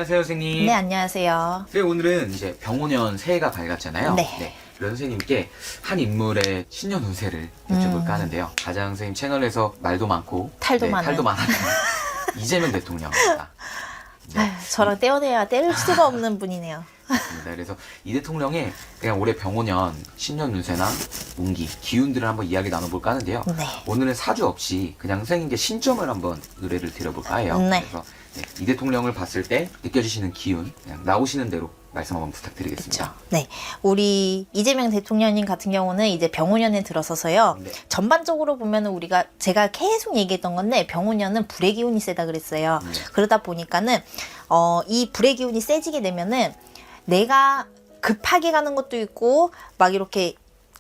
안녕하세요, 선생님. 네, 안녕하세요. 네, 오늘은 이제 병오년 새해가 밝았잖아요. 네. 그래서 선생님께 한 인물의 신년 운세를 여쭤볼까 하는데요. 가장 선생님 채널에서 말도 많고 탈도 많은. 탈도 많은 이재명 대통령입니다. 아휴, 저랑 떼어내야 뗄 수가 없는 분이네요. 맞습니다. 그래서 이 대통령의 그냥 올해 병오년 신년 운세나 운기, 기운들을 한번 이야기 나눠볼까 하는데요. 네. 오늘은 사주 없이 그냥 선생님께 신점을 한번 의뢰를 드려볼까 해요. 네. 그래서 이 대통령을 봤을 때 느껴지시는 기운, 그냥 나오시는 대로 말씀 한번 부탁드리겠습니다. 그렇죠. 네, 우리 이재명 대통령님 같은 경우는 이제 병오년에 들어서서요. 네. 전반적으로 보면은 제가 계속 얘기했던 건데 병오년은 불의 기운이 세다 그랬어요. 그러다 보니까는 이 불의 기운이 세지게 되면은 내가 급하게 가는 것도 있고 막 이렇게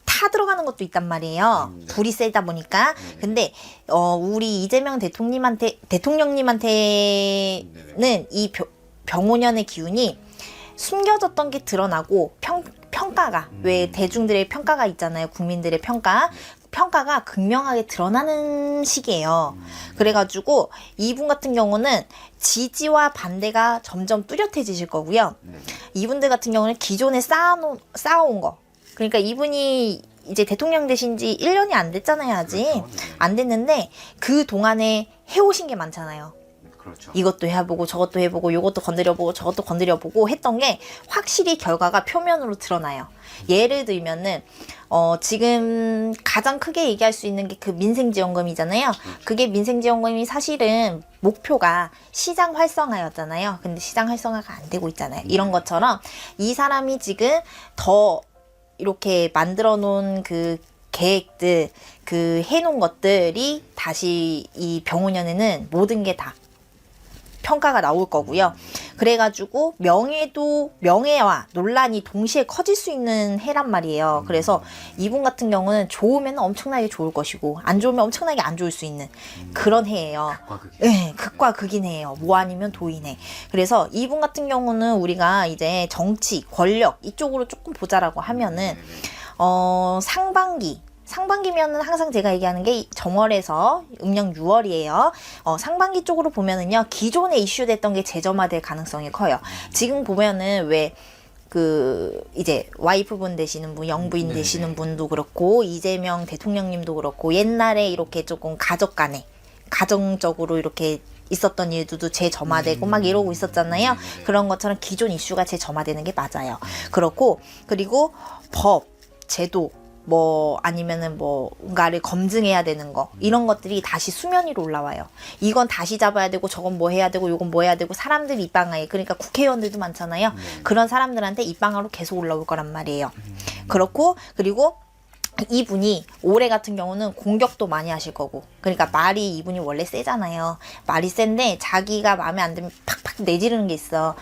타 들어가는 것도 있단 말이에요. 네. 불이 세다 보니까. 근데 우리 이재명 대통령님한테는 이 병오년의 기운이 숨겨졌던 게 드러나고 평가가 왜 대중들의 평가가 있잖아요. 국민들의 평가가 극명하게 드러나는 시기예요. 그래가지고 이분 같은 경우는 지지와 반대가 점점 뚜렷해지실 거고요. 이분들 같은 경우는 기존에 쌓아온 거. 그러니까 이분이 이제 대통령 되신 지 1년이 안 됐잖아요, 아직. 그렇죠. 안 됐는데 그 동안에 해오신 게 많잖아요. 그렇죠. 이것도 해보고 저것도 해보고 요것도 건드려보고 저것도 건드려보고 했던 게 확실히 결과가 표면으로 드러나요. 예를 들면은 지금 가장 크게 얘기할 수 있는 게 그 민생지원금이잖아요. 그게 민생지원금이 사실은 목표가 시장 활성화였잖아요. 근데 시장 활성화가 안 되고 있잖아요. 이런 것처럼 이 사람이 지금 더 이렇게 만들어 놓은 그 계획들, 그 해놓은 것들이 다시 이 병오년에는 모든 게 다 평가가 나올 거고요. 그래가지고 명예와 논란이 동시에 커질 수 있는 해란 말이에요. 그래서 이분 같은 경우는 좋으면 엄청나게 좋을 것이고 안 좋으면 엄청나게 안 좋을 수 있는 그런 해예요. 극과 극이. 네, 극과 극인 해예요. 뭐 아니면 도인해. 그래서 이분 같은 경우는 우리가 이제 정치, 권력 이쪽으로 조금 보자라고 하면은 상반기면은 항상 제가 얘기하는 게 정월에서 음력 6월이에요. 상반기 쪽으로 보면은요, 기존에 이슈됐던 게 재점화될 가능성이 커요. 지금 보면은 이제 와이프분 되시는 분, 영부인 네네. 되시는 분도 그렇고, 이재명 대통령님도 그렇고, 옛날에 이렇게 조금 가정적으로 이렇게 있었던 일들도 재점화되고 막 이러고 있었잖아요. 그런 것처럼 기존 이슈가 재점화되는 게 맞아요. 그리고 법, 제도, 아니면은 뭔가를 검증해야 되는 거, 이런 것들이 다시 수면 위로 올라와요. 이건 다시 잡아야 되고, 저건 뭐 해야 되고, 요건 뭐 해야 되고, 사람들이 입방아에, 그러니까 국회의원들도 많잖아요. 그런 사람들한테 입방아로 계속 올라올 거란 말이에요. 그리고 이분이 올해 같은 경우는 공격도 많이 하실 거고, 그러니까 말이 이분이 원래 세잖아요. 말이 센데 자기가 마음에 안 들면 팍팍 내지르는 게 있어.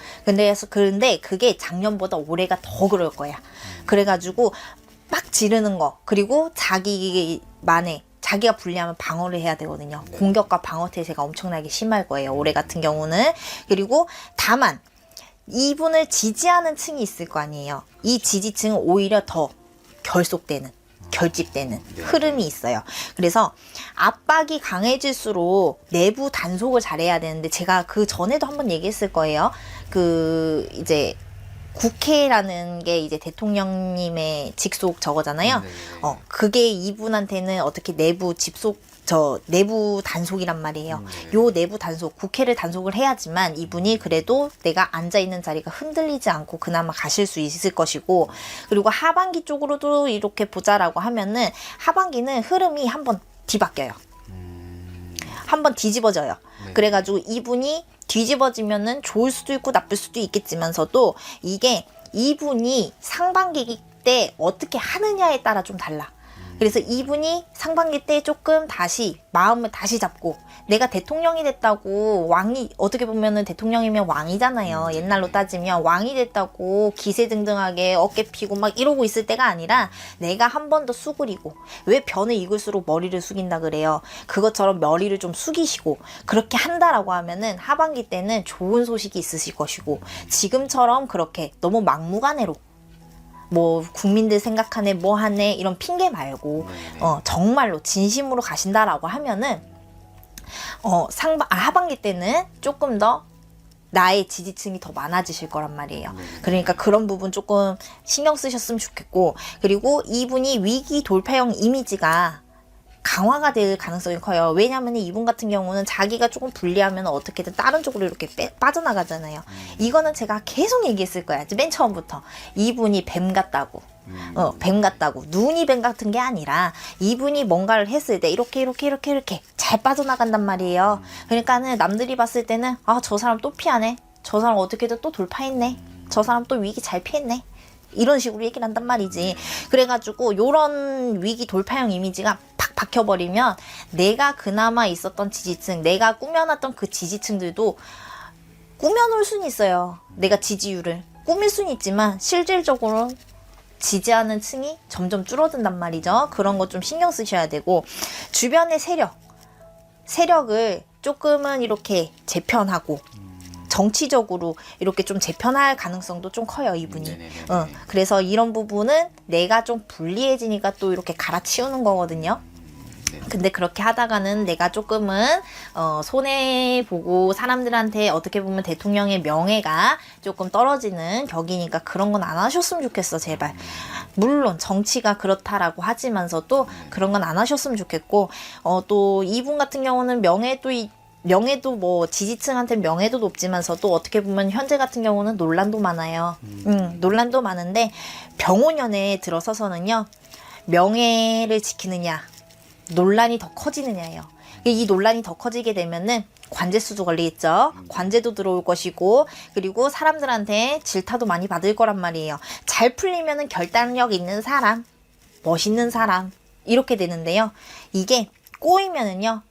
그런데 그게 작년보다 올해가 더 그럴 거야. 그래가지고 막 지르는 거, 그리고 자기가 불리하면 방어를 해야 되거든요. 공격과 방어 태세가 엄청나게 심할 거예요, 올해 같은 경우는. 그리고 다만 이분을 지지하는 층이 있을 거 아니에요. 이 지지층은 오히려 더 결집되는 흐름이 있어요. 그래서 압박이 강해질수록 내부 단속을 잘해야 되는데, 제가 그 전에도 한번 얘기했을 거예요. 이제 국회라는 게 이제 대통령님의 직속 저거잖아요. 그게 이분한테는 어떻게 내부 단속이란 말이에요. 요 내부 단속, 국회를 단속을 해야지만 이분이 그래도 내가 앉아있는 자리가 흔들리지 않고 그나마 가실 수 있을 것이고, 그리고 하반기 쪽으로도 이렇게 보자라고 하면은 하반기는 흐름이 한번 뒤바뀌어요. 한번 뒤집어져요. 그래가지고 이분이 뒤집어지면은 좋을 수도 있고 나쁠 수도 있겠지만서도, 이게 이분이 상반기 때 어떻게 하느냐에 따라 좀 달라. 그래서 이분이 상반기 때 조금 마음을 다시 잡고, 내가 대통령이 됐다고 어떻게 보면은 대통령이면 왕이잖아요. 옛날로 따지면 왕이 됐다고 기세등등하게 어깨 피고 막 이러고 있을 때가 아니라, 내가 한 번 더 수그리고, 왜 변을 익을수록 머리를 숙인다 그래요. 그것처럼 머리를 좀 숙이시고 그렇게 한다라고 하면은 하반기 때는 좋은 소식이 있으실 것이고, 지금처럼 그렇게 너무 막무가내로 국민들 생각하네, 뭐 하네, 이런 핑계 말고, 정말로 진심으로 가신다라고 하면은, 하반기 때는 조금 더 나의 지지층이 더 많아지실 거란 말이에요. 그러니까 그런 부분 조금 신경 쓰셨으면 좋겠고, 그리고 이분이 위기 돌파형 이미지가 강화가 될 가능성이 커요. 왜냐하면 이분 같은 경우는 자기가 조금 불리하면 어떻게든 다른 쪽으로 이렇게 빠져나가잖아요. 이거는 제가 계속 얘기했을 거야. 맨 처음부터. 이분이 뱀 같다고. 뱀 같다고. 눈이 뱀 같은 게 아니라 이분이 뭔가를 했을 때 이렇게 잘 빠져나간단 말이에요. 그러니까는 남들이 봤을 때는 아, 저 사람 또 피하네. 저 사람 어떻게든 또 돌파했네. 저 사람 또 위기 잘 피했네. 이런 식으로 얘기를 한단 말이지. 그래가지고 요런 위기 돌파형 이미지가 팍 박혀버리면 내가 그나마 있었던 지지층, 내가 꾸며놨던 그 지지층들도 꾸며놓을 수는 있어요. 내가 지지율을 꾸밀 수는 있지만 실질적으로 지지하는 층이 점점 줄어든단 말이죠. 그런 거 좀 신경 쓰셔야 되고, 주변의 세력을 조금은 이렇게 재편하고 정치적으로 이렇게 좀 재편할 가능성도 좀 커요, 이분이. 그래서 이런 부분은 내가 좀 불리해지니까 또 이렇게 갈아치우는 거거든요. 근데 그렇게 하다가는 내가 조금은 손해보고 사람들한테 어떻게 보면 대통령의 명예가 조금 떨어지는 격이니까 그런 건 안 하셨으면 좋겠어, 제발. 물론 정치가 그렇다라고 하지만서도 그런 건 안 하셨으면 좋겠고, 또 이분 같은 경우는 명예도 뭐 지지층한테 명예도 높지만서도 어떻게 보면 현재 같은 경우는 논란도 많아요. 논란도 많은데 병오년에 들어서서는요, 명예를 지키느냐 논란이 더 커지느냐예요. 이 논란이 더 커지게 되면은 관제수도 걸리겠죠. 관제도 들어올 것이고, 그리고 사람들한테 질타도 많이 받을 거란 말이에요. 잘 풀리면은 결단력 있는 사람, 멋있는 사람 이렇게 되는데요. 이게 꼬이면은요,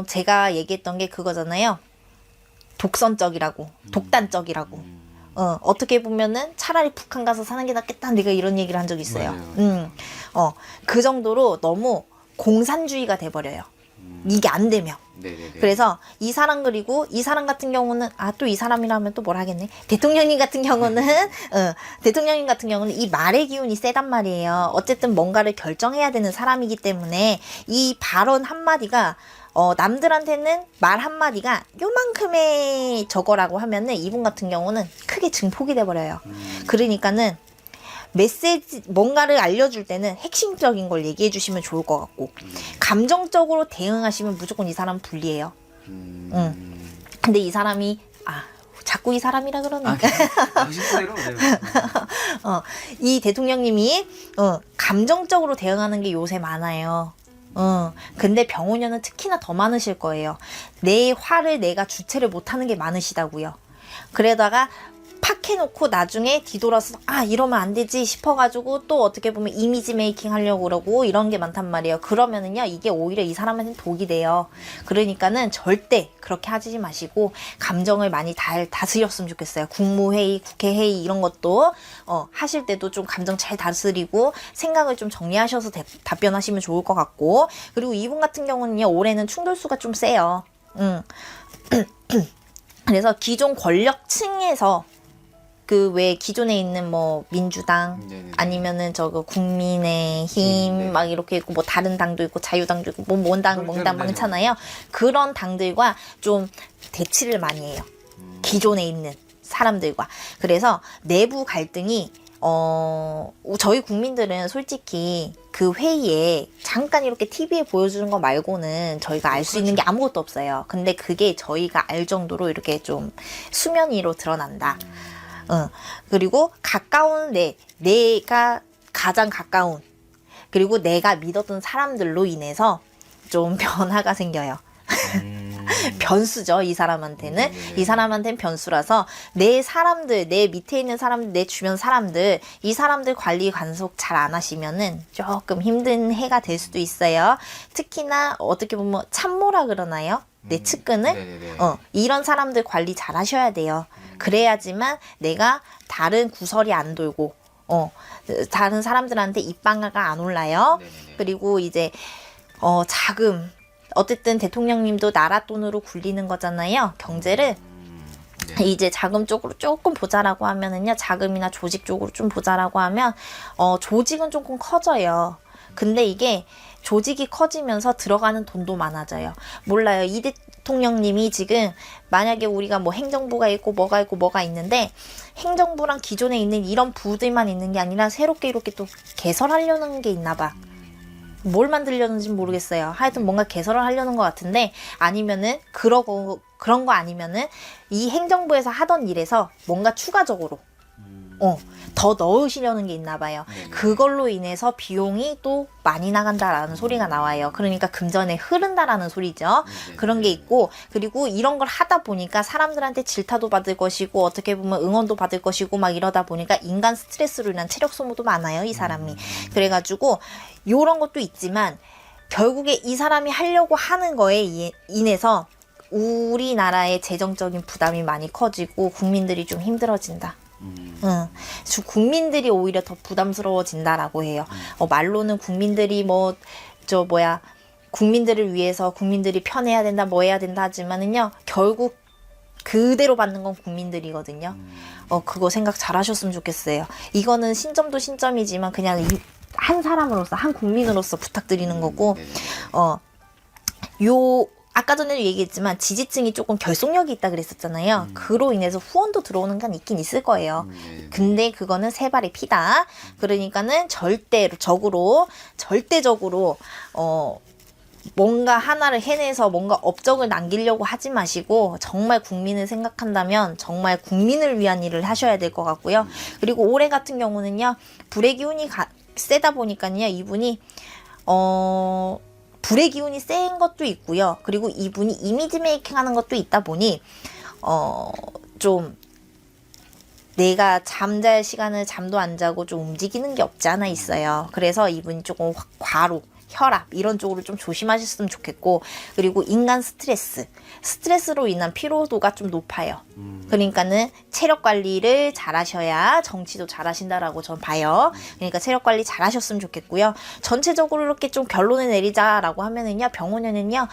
제가 얘기했던 게 그거잖아요. 독선적이라고, 독단적이라고. 어떻게 보면은 차라리 북한 가서 사는 게 낫겠다. 내가 이런 얘기를 한 적이 있어요. 그 정도로 너무 공산주의가 돼버려요. 이게 안 되면. 그래서 이 사람, 그리고 이 사람 같은 경우는 또 이 사람이라면 또 뭘 하겠네. 대통령님 같은 경우는 이 말의 기운이 세단 말이에요. 어쨌든 뭔가를 결정해야 되는 사람이기 때문에 이 발언 한마디가 남들한테는 말 한마디가 요만큼의 저거라고 하면은 이분 같은 경우는 크게 증폭이 돼버려요. 그러니까는 뭔가를 알려줄 때는 핵심적인 걸 얘기해 주시면 좋을 것 같고, 감정적으로 대응하시면 무조건 이 사람 불리해요. 근데 이 사람이, 자꾸 이 사람이라 그러니까. 이 대통령님이, 감정적으로 대응하는 게 요새 많아요. 근데 병오년은 특히나 더 많으실 거예요. 내 화를 내가 주체를 못하는 게 많으시다고요. 그러다가 팍 해놓고 나중에 뒤돌아서 이러면 안 되지 싶어가지고 또 어떻게 보면 이미지 메이킹 하려고 그러고 이런 게 많단 말이에요. 그러면은요, 이게 오히려 이 사람한테는 독이 돼요. 그러니까는 절대 그렇게 하지 마시고 감정을 많이 다스렸으면 좋겠어요. 국무회의, 국회회의 이런 것도 하실 때도 좀 감정 잘 다스리고 생각을 좀 정리하셔서 답변하시면 좋을 것 같고, 그리고 이분 같은 경우는요, 올해는 충돌수가 좀 세요. 그래서 기존 권력층에서 그 왜 기존에 있는 뭐 민주당 아니면은 저거 국민의힘 막 이렇게 있고 뭐 다른 당도 있고 자유당도 있고 뭐 몽당 많잖아요. 그런 당들과 좀 대치를 많이 해요. 기존에 있는 사람들과. 그래서 내부 갈등이 저희 국민들은 솔직히 그 회의에 잠깐 이렇게 TV에 보여주는 거 말고는 저희가 알 수 있는 게 아무것도 없어요. 근데 그게 저희가 알 정도로 이렇게 좀 수면 위로 드러난다. 그리고 가까운 내가 가장 가까운, 그리고 내가 믿었던 사람들로 인해서 좀 변화가 생겨요. 변수죠, 이 사람한테는. 이 사람한테는 변수라서 내 사람들, 내 밑에 있는 사람들, 내 주변 사람들, 이 사람들 관리 간섭 잘 안 하시면은 조금 힘든 해가 될 수도 있어요. 특히나 어떻게 보면 참모라 그러나요? 내 측근을? 이런 사람들 관리 잘 하셔야 돼요. 그래야지만 내가 다른 구설이 안 돌고, 다른 사람들한테 입방아가 안 올라요. 그리고 이제, 자금. 어쨌든 대통령님도 나라 돈으로 굴리는 거잖아요. 경제를. 이제 자금 쪽으로 조금 보자라고 하면은요, 자금이나 조직 쪽으로 좀 보자라고 하면, 조직은 조금 커져요. 근데 이게 조직이 커지면서 들어가는 돈도 많아져요. 몰라요. 대통령님이 지금 만약에 우리가 뭐 행정부가 있고 뭐가 있는데 행정부랑 기존에 있는 이런 부들만 있는 게 아니라 새롭게 이렇게 또 개설하려는 게 있나 봐. 뭘 만들려는지 모르겠어요. 하여튼 뭔가 개설을 하려는 것 같은데 아니면은 그런 거 아니면은 이 행정부에서 하던 일에서 뭔가 추가적으로 더 넣으시려는 게 있나 봐요. 네네. 그걸로 인해서 비용이 또 많이 나간다라는 소리가 나와요. 그러니까 금전에 흐른다라는 소리죠. 네네. 그런 게 있고 그리고 이런 걸 하다 보니까 사람들한테 질타도 받을 것이고 어떻게 보면 응원도 받을 것이고 막 이러다 보니까 인간 스트레스로 인한 체력 소모도 많아요. 이 사람이. 그래가지고 요런 것도 있지만 결국에 이 사람이 하려고 하는 거에 인해서 우리나라의 재정적인 부담이 많이 커지고 국민들이 좀 힘들어진다. 국민들이 오히려 더 부담스러워진다라고 해요. 말로는 국민들이 국민들을 위해서 국민들이 편해야 된다, 뭐 해야 된다 하지만은요, 결국 그대로 받는 건 국민들이거든요. 그거 생각 잘 하셨으면 좋겠어요. 이거는 신점도 신점이지만 그냥 한 사람으로서, 한 국민으로서 부탁드리는 거고, 아까 전에도 얘기했지만 지지층이 조금 결속력이 있다 그랬었잖아요. 그로 인해서 후원도 들어오는 건 있긴 있을 거예요. 근데 그거는 세 발의 피다. 그러니까는 절대적으로 뭔가 하나를 해내서 뭔가 업적을 남기려고 하지 마시고 정말 국민을 생각한다면 정말 국민을 위한 일을 하셔야 될 것 같고요. 그리고 올해 같은 경우는요. 불의 기운이 세다 보니까요. 이분이 불의 기운이 센 것도 있고요. 그리고 이분이 이미지 메이킹 하는 것도 있다 보니 좀 내가 잠잘 시간을 잠도 안 자고 좀 움직이는 게 없지 않아 있어요. 그래서 이분이 조금 과로, 혈압 이런 쪽으로 좀 조심하셨으면 좋겠고 그리고 인간 스트레스로 인한 피로도가 좀 높아요. 그러니까는 체력 관리를 잘 하셔야 정치도 잘 하신다라고 전 봐요. 그러니까 체력 관리 잘 하셨으면 좋겠고요. 전체적으로 이렇게 좀 결론을 내리자라고 하면은요, 병원년은요,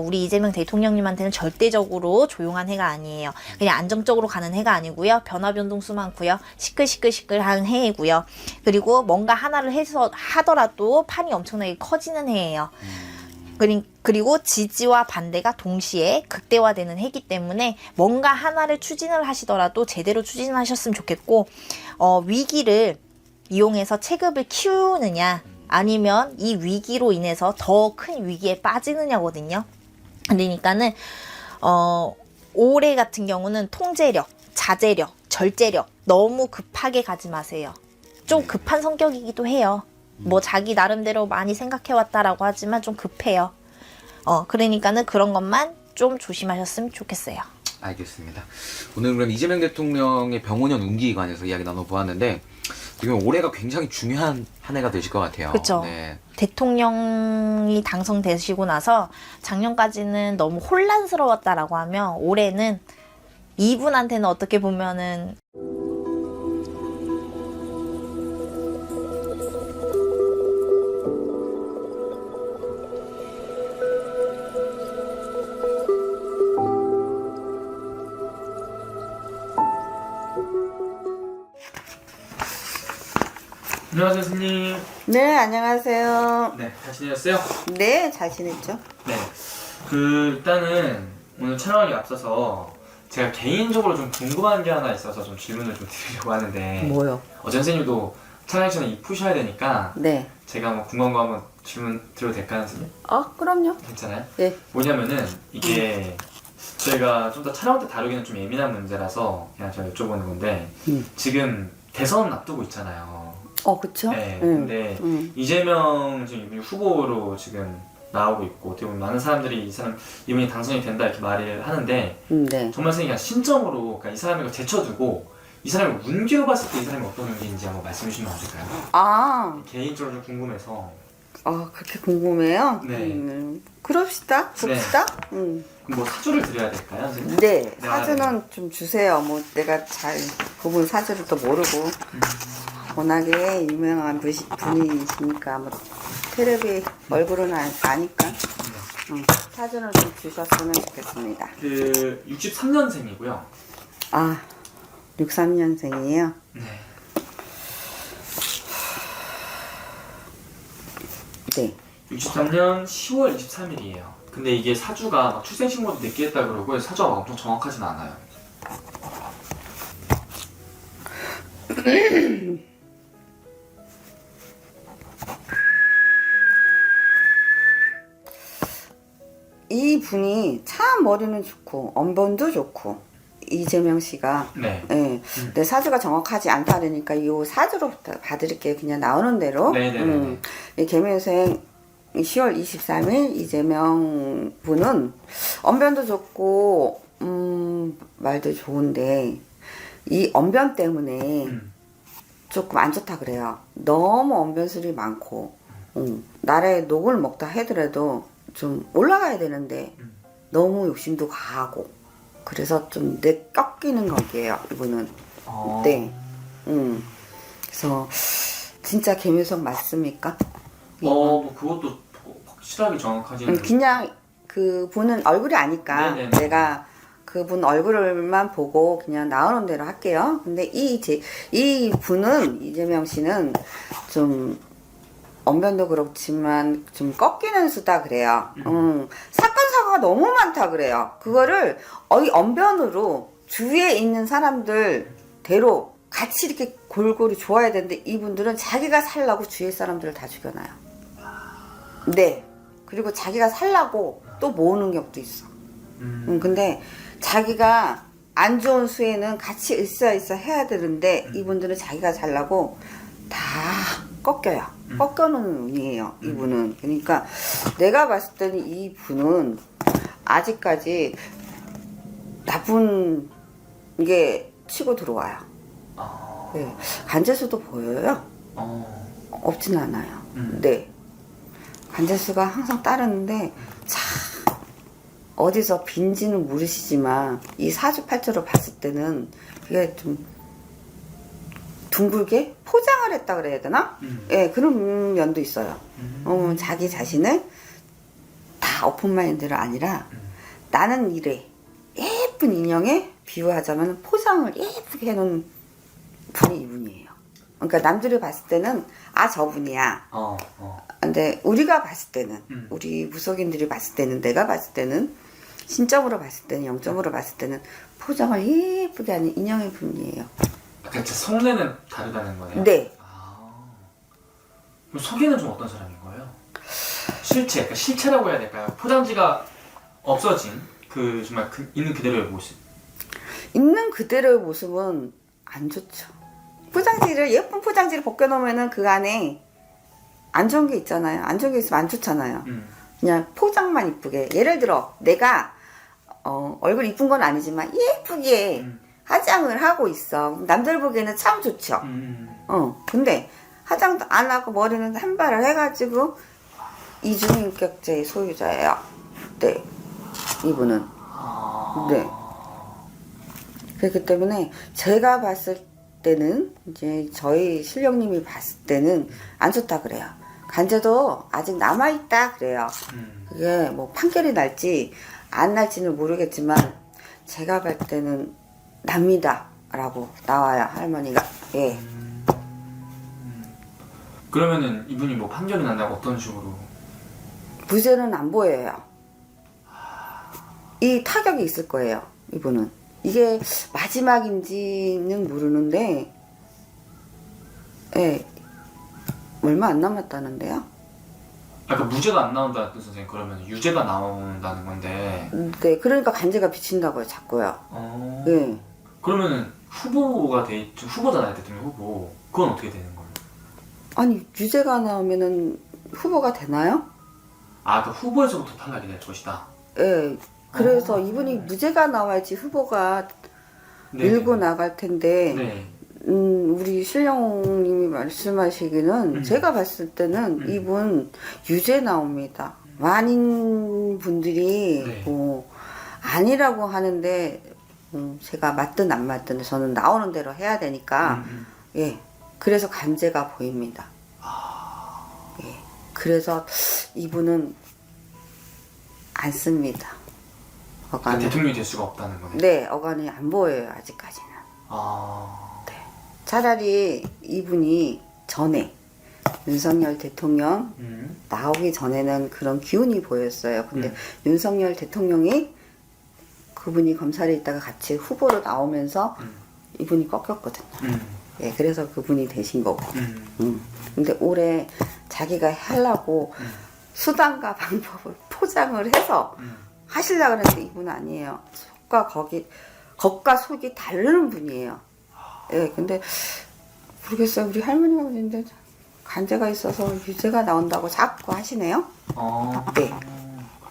우리 이재명 대통령님한테는 절대적으로 조용한 해가 아니에요. 그냥 안정적으로 가는 해가 아니고요. 변화 변동수 많고요. 시끌시끌한 해이고요. 그리고 뭔가 하나를 해서 하더라도 판이 엄청나게 커지는 해예요. 그리고 지지와 반대가 동시에 극대화되는 해기 때문에 뭔가 하나를 추진을 하시더라도 제대로 추진하셨으면 좋겠고 위기를 이용해서 체급을 키우느냐 아니면 이 위기로 인해서 더 큰 위기에 빠지느냐거든요. 그러니까는 올해 같은 경우는 통제력, 자제력, 절제력 너무 급하게 가지 마세요. 좀 급한 성격이기도 해요. 뭐 자기 나름대로 많이 생각해왔다라고 하지만 좀 급해요. 그러니까는 그런 것만 좀 조심하셨으면 좋겠어요. 알겠습니다. 오늘 그럼 이재명 대통령의 병원년 운기에 관해서 이야기 나눠보았는데 지금 올해가 굉장히 중요한 한 해가 되실 것 같아요. 그렇죠. 네. 대통령이 당선되시고 나서 작년까지는 너무 혼란스러웠다라고 하면 올해는 이분한테는 어떻게 보면은 안녕하세요, 스님. 네, 안녕하세요. 네, 잘 지내셨어요? 네, 잘 지냈죠? 네. 일단은 오늘 촬영하기 앞서서 제가 개인적으로 좀 궁금한 게 하나 있어서 좀 질문을 좀 드리려고 하는데. 뭐요? 어제 선생님도 촬영하기 전에 이쁘셔야 되니까 네. 제가 뭐 궁금한 거 한번 질문 드려도 될까요, 선생님? 그럼요. 괜찮아요? 네. 뭐냐면은 이게 저희가 좀 더 촬영 때 다루기는 좀 예민한 문제라서 그냥 제가 여쭤보는 건데 지금 대선 앞두고 있잖아요. 그쵸? 네, 근데 이재명 지금 이분이 후보로 지금 나오고 있고 어떻게 보면 많은 사람들이 이분이 당선이 된다 이렇게 말을 하는데 네. 정말 선생님이 그냥 신점으로 그러니까 이 사람을 제쳐두고 이 사람이 운기로 봤을 때 이 사람이 어떤 운기인지 한번 말씀해 주시면 안 될까요? 개인적으로 좀 궁금해서. 그렇게 궁금해요? 네. 그럽시다. 봅시다. 그럼 뭐 사주를 드려야 될까요, 선생님? 네, 네, 사주는 좀 주세요. 뭐 내가 잘 그분 사주를 또 모르고 워낙에 유명한 분이시니까 뭐 텔레비 얼굴은 아니까 사주는 좀 주셨으면 좋겠습니다. 63년생이고요. 63년생이에요? 네. 네. 63년 10월 23일이에요. 근데 이게 사주가 막 출생신고도 늦게 했다 그러고 사주가 막 엄청 정확하진 않아요. 이 분이 참 머리는 좋고 언변도 좋고 이재명 씨가 네. 예. 내 사주가 정확하지 않다 그러니까 이 사주로 봐드릴게요. 그냥 나오는 대로. 네네네. 이 개묘생 10월 23일 이재명 분은 언변도 좋고 말도 좋은데 이 언변 때문에 조금 안 좋다 그래요. 너무 언변술이 많고 나라에 녹을 먹다 하더라도 좀 올라가야 되는데 너무 욕심도 가하고 그래서 좀 내 꺾이는 거기에요 이분은. 네. 그래서 진짜 개묘성 맞습니까? 뭐 그것도 확실하게 정확하지는. 그냥 그 분은 얼굴이 아니까 네네네. 내가 그분 얼굴만 보고 그냥 나오는 대로 할게요. 근데 이 분은 이재명 씨는 좀 언변도 그렇지만 좀 꺾이는 수다 그래요. 사건 사고가 너무 많다 그래요. 그거를 언변으로 주위에 있는 사람들 대로 같이 이렇게 골고루 좋아야 되는데 이분들은 자기가 살라고 주위의 사람들을 다 죽여놔요. 네. 그리고 자기가 살라고 또 모으는 경우도 있어. 근데 자기가 안 좋은 수에는 같이 으쌰으쌰 해야 되는데 이분들은 자기가 살라고 다 꺾여요. 꺾여놓는 운이에요. 이분은. 그러니까 내가 봤을 때는 이 분은 아직까지 나쁜 게 치고 들어와요. 네. 간제수도 보여요. 없진 않아요. 네. 간제수가 항상 따르는데 참 어디서 빈지는 모르시지만 이 사주팔자로 봤을 때는 그게 좀 둥글게 포장을 했다 그래야 되나? 예, 그런 면도 있어요. 자기 자신을 다 오픈마인드로 아니라 나는 이래 예쁜 인형에 비유하자면 포장을 예쁘게 해놓은 분이 이분이에요. 그러니까 남들이 봤을 때는 아 저분이야. 근데 우리가 봤을 때는 우리 무속인들이 봤을 때는 내가 봤을 때는 신점으로 봤을 때는 영점으로 봤을 때는 포장을 예쁘게 하는 인형의 분이에요. 그러니까 성내는 다르다는 거네요. 네. 그럼 속에는 좀 어떤 사람인 거예요? 실체, 그러니까 실체라고 해야 될까요? 포장지가 없어진 그 정말 있는 그대로의 모습. 있는 그대로의 모습은 안 좋죠. 포장지를 예쁜 포장지를 벗겨놓으면은 그 안에 안 좋은 게 있잖아요. 안 좋은 게 있으면 안 좋잖아요. 그냥 포장만 이쁘게. 예를 들어 내가 얼굴 이쁜 건 아니지만 예쁘게 화장을 하고 있어. 남들 보기에는 참 좋죠. 근데 화장도 안 하고 머리는 한발을 해가지고 이중인격자의 소유자예요. 네, 이분은. 네. 그렇기 때문에 제가 봤을 때는 이제 저희 신령님이 봤을 때는 안 좋다 그래요. 간제도 아직 남아있다 그래요. 그게 뭐 판결이 날지 안 날지는 모르겠지만 제가 봤을 때는 납니다 라고 나와요 할머니가. 예. 그러면은 이분이 뭐 판결이 난다고 어떤 식으로? 무죄는 안 보여요. 이 타격이 있을 거예요 이분은. 이게 마지막인지는 모르는데 예, 얼마 안 남았다는데요. 그러니까 무죄가 안 나온다는 뜻은 선생님 그러면 유죄가 나온다는 건데. 네, 그러니까 간제가 비친다고요 자꾸요. 예. 그러면은 후보잖아요 대통령 후보. 그건 어떻게 되는 거예요? 아니 유죄가 나오면은 후보가 되나요? 그 후보에서부터 탈락이 될 것이다. 예. 그래서 이분이 무죄가 나와야지 후보가 밀고 나갈 텐데. 네. 우리 신령님이 말씀하시기는 제가 봤을 때는 이분 유죄 나옵니다. 많은 분들이 네. 뭐 아니라고 하는데 제가 맞든 안 맞든 저는 나오는 대로 해야 되니까 예, 그래서 간제가 보입니다. 예, 그래서 이분은 안 씁니다. 어간을. 대통령이 될 수가 없다는 거네. 네, 어간이 안 보여요 아직까지는. 차라리 이분이 전에 윤석열 대통령 음. 나오기 전에는 그런 기운이 보였어요. 근데 윤석열 대통령이 그분이 검찰에 있다가 같이 후보로 나오면서 이분이 꺾였거든요. 예, 그래서 그분이 되신 거고. 근데 올해 자기가 하려고 수단과 방법을 포장을 해서 하시려고 그랬는데 이분은 아니에요. 겉과 속이 다른 분이에요. 예, 근데 모르겠어요. 우리 할머니가 그랬는데 간제가 있어서 유죄가 나온다고 자꾸 하시네요. 네.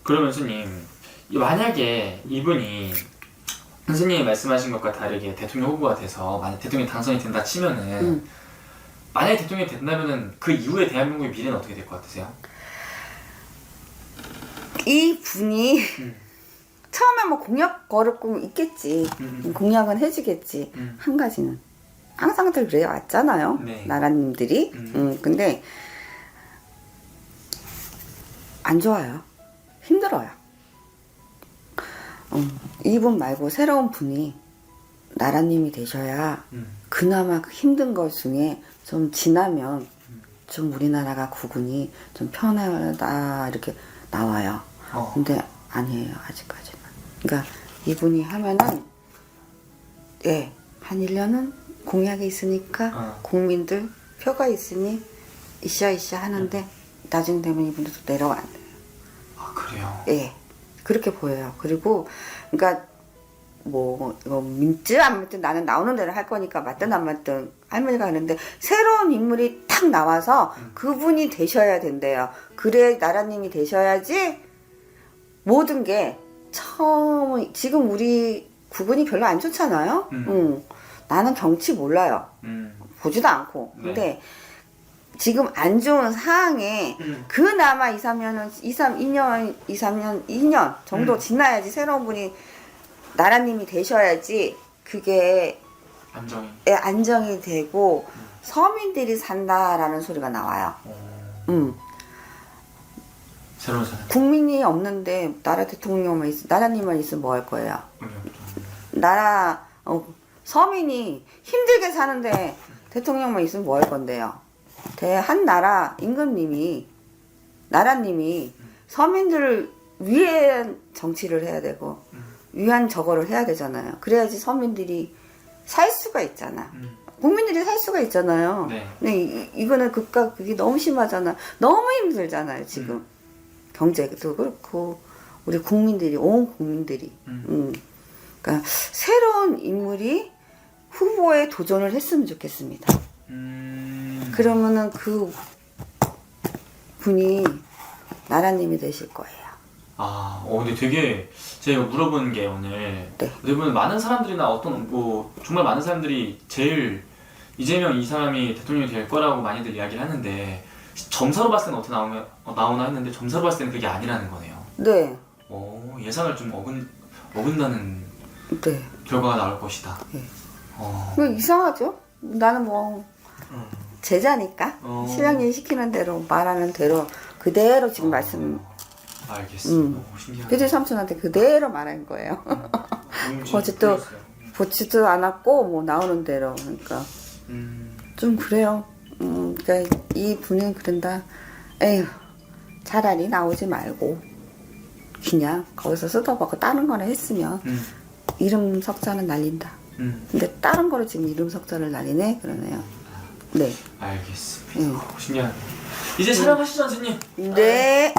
그러면 스님, 만약에 이분이 선생님이 말씀하신 것과 다르게 대통령 후보가 돼서 만약 대통령이 당선이 된다 치면은 만약에 대통령이 된다면은 그 이후에 대한민국의 미래는 어떻게 될 것 같으세요? 이 분이 처음에 뭐 공약 걸을 거 있겠지. 공약은 해주겠지. 한 가지는 항상들 그래 왔잖아요. 네. 나라님들이. 근데 안 좋아요. 힘들어요. 이분 말고 새로운 분이 나라님이 되셔야 그나마 그 힘든 것 중에 좀 지나면 좀 우리나라가 국군이 좀 편하다 이렇게 나와요. 근데 아니에요, 아직까지는. 그러니까 이분이 하면은 예, 한 1년은 공약이 있으니까 국민들 표가 있으니 이샤 하는데 나중 되면 이분들도 내려와야 돼요. 아, 그래요? 예, 그렇게 보여요. 그리고 그러니까 뭐 이거 믿지 안 믿든 나는 나오는 대로 할 거니까 맞든 안 맞든 할머니가 하는데 새로운 인물이 탁 나와서 그분이 되셔야 된대요. 그래 나라님이 되셔야지 모든 게 처음 지금 우리 국군이 별로 안 좋잖아요. 나는 경치 몰라요. 보지도 않고. 네. 근데 지금 안 좋은 상황에 그나마 2, 3년 정도 지나야지 새로운 분이 나라님이 되셔야지 그게 안정이. 안정이 되고 서민들이 산다라는 소리가 나와요. 새로운 사람. 국민이 없는데 나라님만 있으면 뭐 할 거예요? 서민이 힘들게 사는데 대통령만 있으면 뭐 할 건데요? 한 나라 임금님이 나라님이 서민들을 위한 정치를 해야 되고 위한 저거를 해야 되잖아요. 그래야지 서민들이 살 수가 있잖아. 국민들이 살 수가 있잖아요. 네. 근데 이거는 극과 극이 너무 심하잖아. 너무 힘들잖아요, 지금. 경제도 그렇고 우리 국민들이 온 국민들이. 그러니까 새로운 인물이 후보에 도전을 했으면 좋겠습니다. 그러면은 그 분이 나라님이 되실 거예요. 아, 근데 되게 제가 물어보는 게 오늘 네. 대부분 많은 사람들이나 정말 많은 사람들이 제일 이재명 이 사람이 대통령이 될 거라고 많이들 이야기를 하는데 점사로 봤을 때는 어떻게 나오나 했는데 점사로 봤을 때는 그게 아니라는 거네요. 네. 예상을 좀 어긋나는 네. 결과가 나올 것이다. 네. 이상하죠? 나는 뭐 제자니까 신랑님 시키는 대로 말하는 대로 그대로 지금 말씀 알겠습니다. 신기하네. 그제 삼촌한테 그대로 말한 거예요. 어쨌든 보지도 않았고 뭐 나오는 대로 그러니까 좀 그래요. 그러니까 이 분은 그런다. 에휴 차라리 나오지 말고 그냥 거기서 쓰다보고 다른 거나 했으면 이름 석자는 날린다. 근데 다른 거로 지금 이름 석자를 날리네 그러네요. 네. 알겠습니다. 신기하네. 이제 촬영하시죠, 선생님. 네.